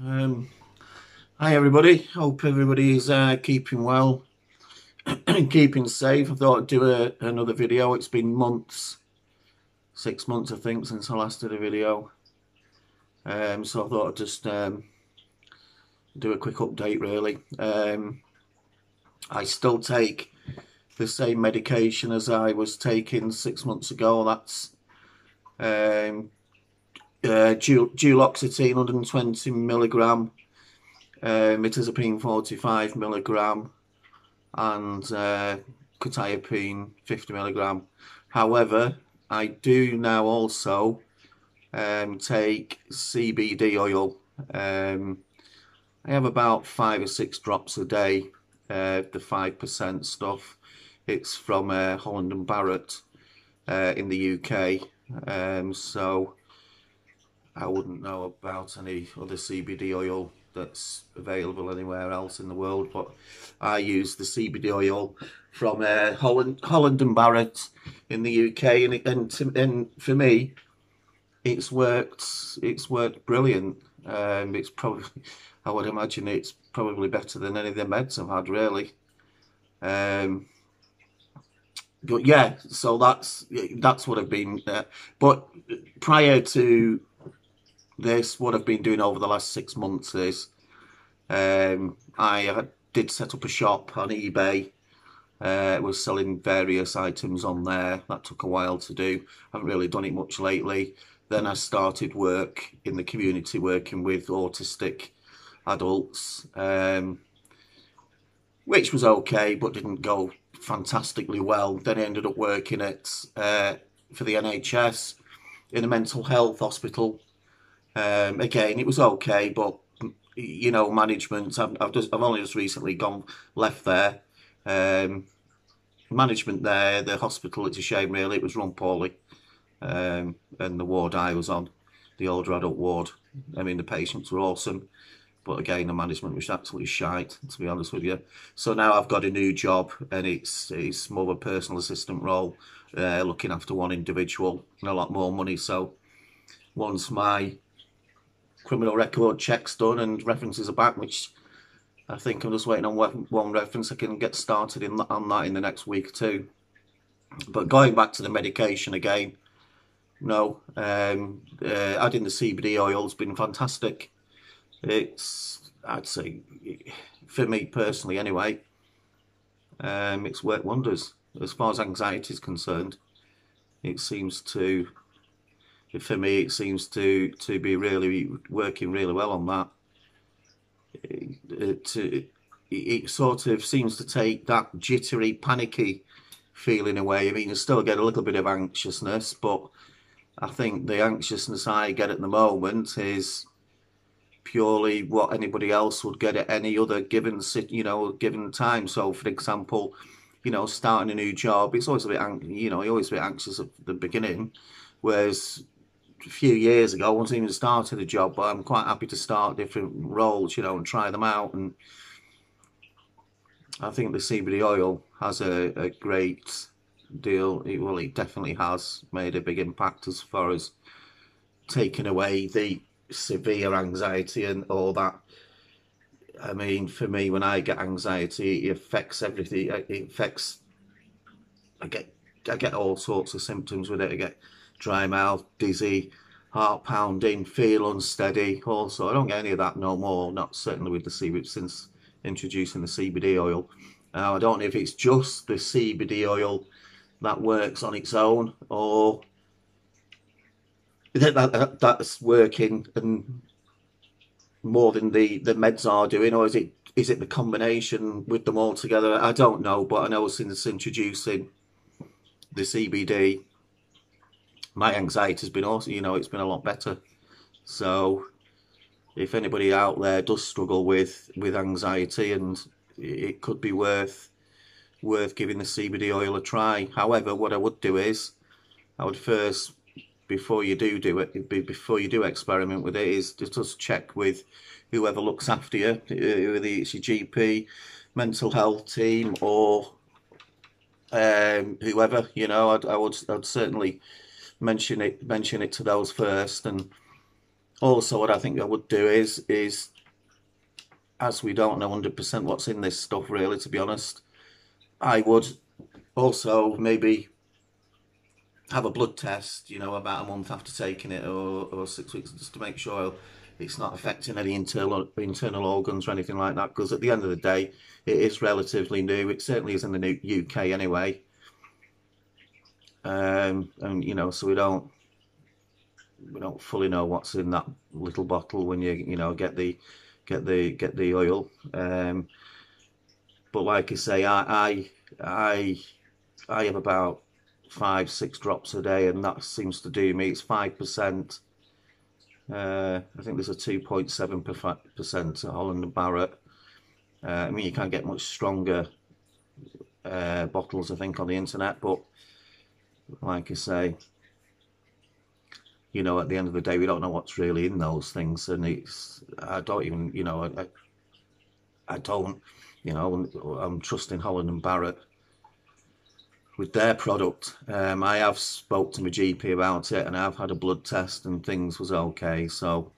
Um, Hi everybody, hope everybody is keeping well and keeping safe. I thought I'd do another video. It's been months, 6 months I think, since I last did a video. So I thought I'd just do a quick update really. I still take the same medication as I was taking 6 months ago. That's duloxetine 120 milligram, mirtazapine 45 milligram, and quetiapine 50 milligram. However, I do now also take CBD oil. I have about 5 or 6 drops a day, the 5% stuff. It's from Holland and Barrett in the UK. So I wouldn't know about any other CBD oil that's available anywhere else in the world, but I use the CBD oil from Holland and Barrett in the UK, and for me, it's worked brilliant. It's probably, I would imagine, it's probably better than any of the meds I've had, really. But yeah, so that's what I've been. But prior to this, what I've been doing over the last 6 months is I did set up a shop on eBay. Was selling various items on there. That took a while to do. I haven't really done it much lately. Then I started work in the community, working with autistic adults, which was okay, but didn't go fantastically well. Then I ended up working for the NHS in a mental health hospital. Again, it was okay, but you know, management. I've only just recently left there. Management there, the hospital. It's a shame, really. It was run poorly, and the ward I was on, the older adult ward. I mean, the patients were awesome, but again, the management was absolutely shite, to be honest with you. So now I've got a new job, and it's more of a personal assistant role, looking after one individual, and a lot more money. So once my criminal record checks done and references are back, which I think I'm just waiting on one reference, I can get started on that in the next week or two. But going back to the medication again, no, adding the CBD oil has been fantastic. I'd say, for me personally anyway, it's worked wonders. As far as anxiety is concerned, it seems to, for me, it seems to be really working really well on that. It sort of seems to take that jittery, panicky feeling away. I mean, you still get a little bit of anxiousness, but I think the anxiousness I get at the moment is purely what anybody else would get at any other given time. So, for example, starting a new job, it's always a bit, you're always a bit anxious at the beginning, whereas a few years ago, I wasn't even started a job, but I'm quite happy to start different roles, and try them out. And I think the CBD oil has a great deal. Well, it definitely has made a big impact as far as taking away the severe anxiety and all that. I mean, for me, when I get anxiety, it affects everything. It affects. I get all sorts of symptoms with it. I get dry mouth, dizzy, heart pounding, feel unsteady. Also, I don't get any of that no more. Not certainly with the CBD since introducing the CBD oil. Now, I don't know if it's just the CBD oil that works on its own, or that's working and more than the meds are doing, or is it the combination with them all together? I don't know, but I know since introducing the CBD, my anxiety has been also, it's been a lot better. So if anybody out there does struggle with anxiety, and it could be worth giving the CBD oil a try. However, what I would do is, I would first, before you do experiment with it, is just check with whoever looks after you, whether it's your GP, mental health team, or whoever. I'd certainly mention it to those first. And also, what I think I would do is as we don't know 100% what's in this stuff, really, to be honest, I would also maybe have a blood test, you know, about a month after taking it, or 6 weeks, just to make sure it's not affecting any internal organs or anything like that. Because at the end of the day, it is relatively new. It certainly is in the UK anyway. And you know, so we don't fully know what's in that little bottle when you know get the oil. But like I say, I have about 5-6 drops a day, and that seems to do me. It's 5%. I think there's a 2.7% Holland and Barrett. I mean, you can't get much stronger bottles, I think, on the internet, but like I say, you know, at the end of the day, we don't know what's really in those things, and I don't even, you know, I don't, you know, I'm trusting Holland and Barrett with their product. I have spoke to my GP about it, and I've had a blood test, and things was okay, so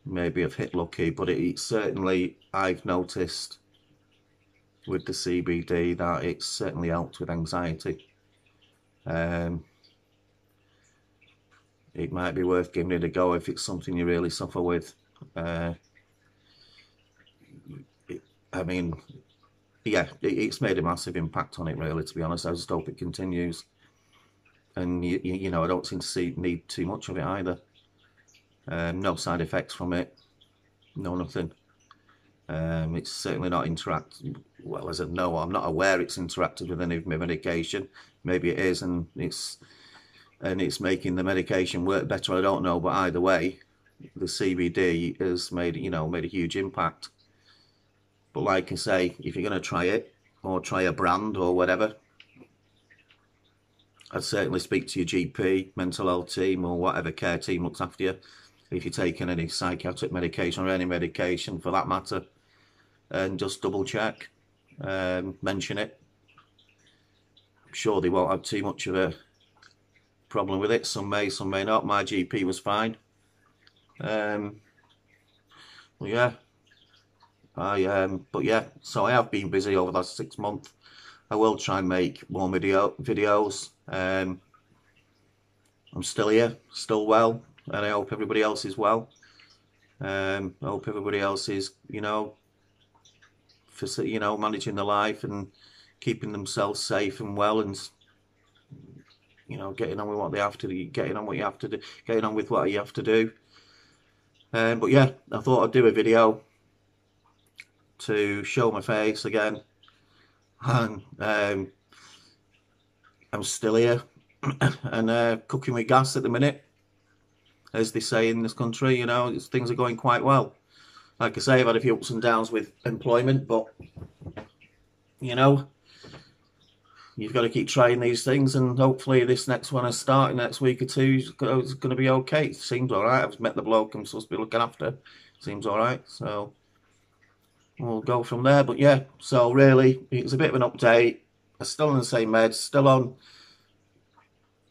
maybe I've hit lucky, but it certainly, I've noticed with the CBD that it's certainly helped with anxiety. It might be worth giving it a go if it's something you really suffer with. I mean, yeah, it's made a massive impact on it, really, to be honest. I just hope it continues. And, you know, I don't seem to need too much of it either. No side effects from it. No, nothing. It's certainly not well, as I know, I'm not aware it's interacted with any of my medication. Maybe it is, and it's making the medication work better. I don't know, but either way, the CBD has made a huge impact. But like I say, if you're going to try it, or try a brand or whatever, I'd certainly speak to your GP, mental health team, or whatever care team looks after you, if you're taking any psychiatric medication or any medication for that matter, and just double check, mention it. I'm sure they won't have too much of a problem with it. Some may not. My GP was fine. Well, yeah. But yeah, so I have been busy over the last 6 months. I will try and make more videos. I'm still here, still well, and I hope everybody else is well. I hope everybody else is, you know, managing their life and keeping themselves safe and well, and you know, getting on with what they have to do, getting on with what you have to do. But yeah, I thought I'd do a video to show my face again, and I'm still here and cooking with gas at the minute, as they say in this country. You know, things are going quite well. Like I say, I've had a few ups and downs with employment, but you know, you've got to keep trying these things, and hopefully this next one I start in the next week or two is going to be okay. It seems all right. I've met the bloke I'm supposed to be looking after. Seems all right, so we'll go from there. But yeah, so really, it's a bit of an update. I'm still on the same meds, still on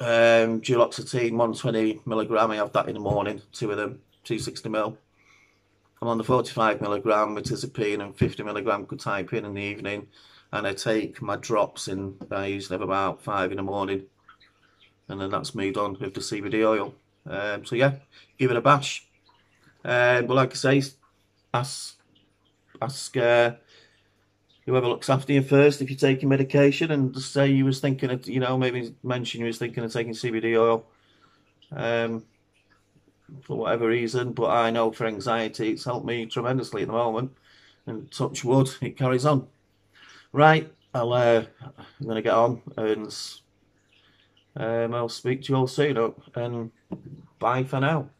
duloxetine 120mg. I have that in the morning, 2 of them, 260ml. I'm on the 45mg mirtazapine and 50mg quetiapine in the evening, and I take my drops in. I usually have about 5 in the morning, and then that's me done with the CBD oil. So yeah, give it a bash. But like I say, ask whoever looks after you first if you're taking medication, and just say you was thinking of, you know, maybe mention you was thinking of taking CBD oil for whatever reason. But I know for anxiety it's helped me tremendously at the moment, and touch wood, it carries on. Right, I'm going to get on, and I'll speak to you all soon, and bye for now.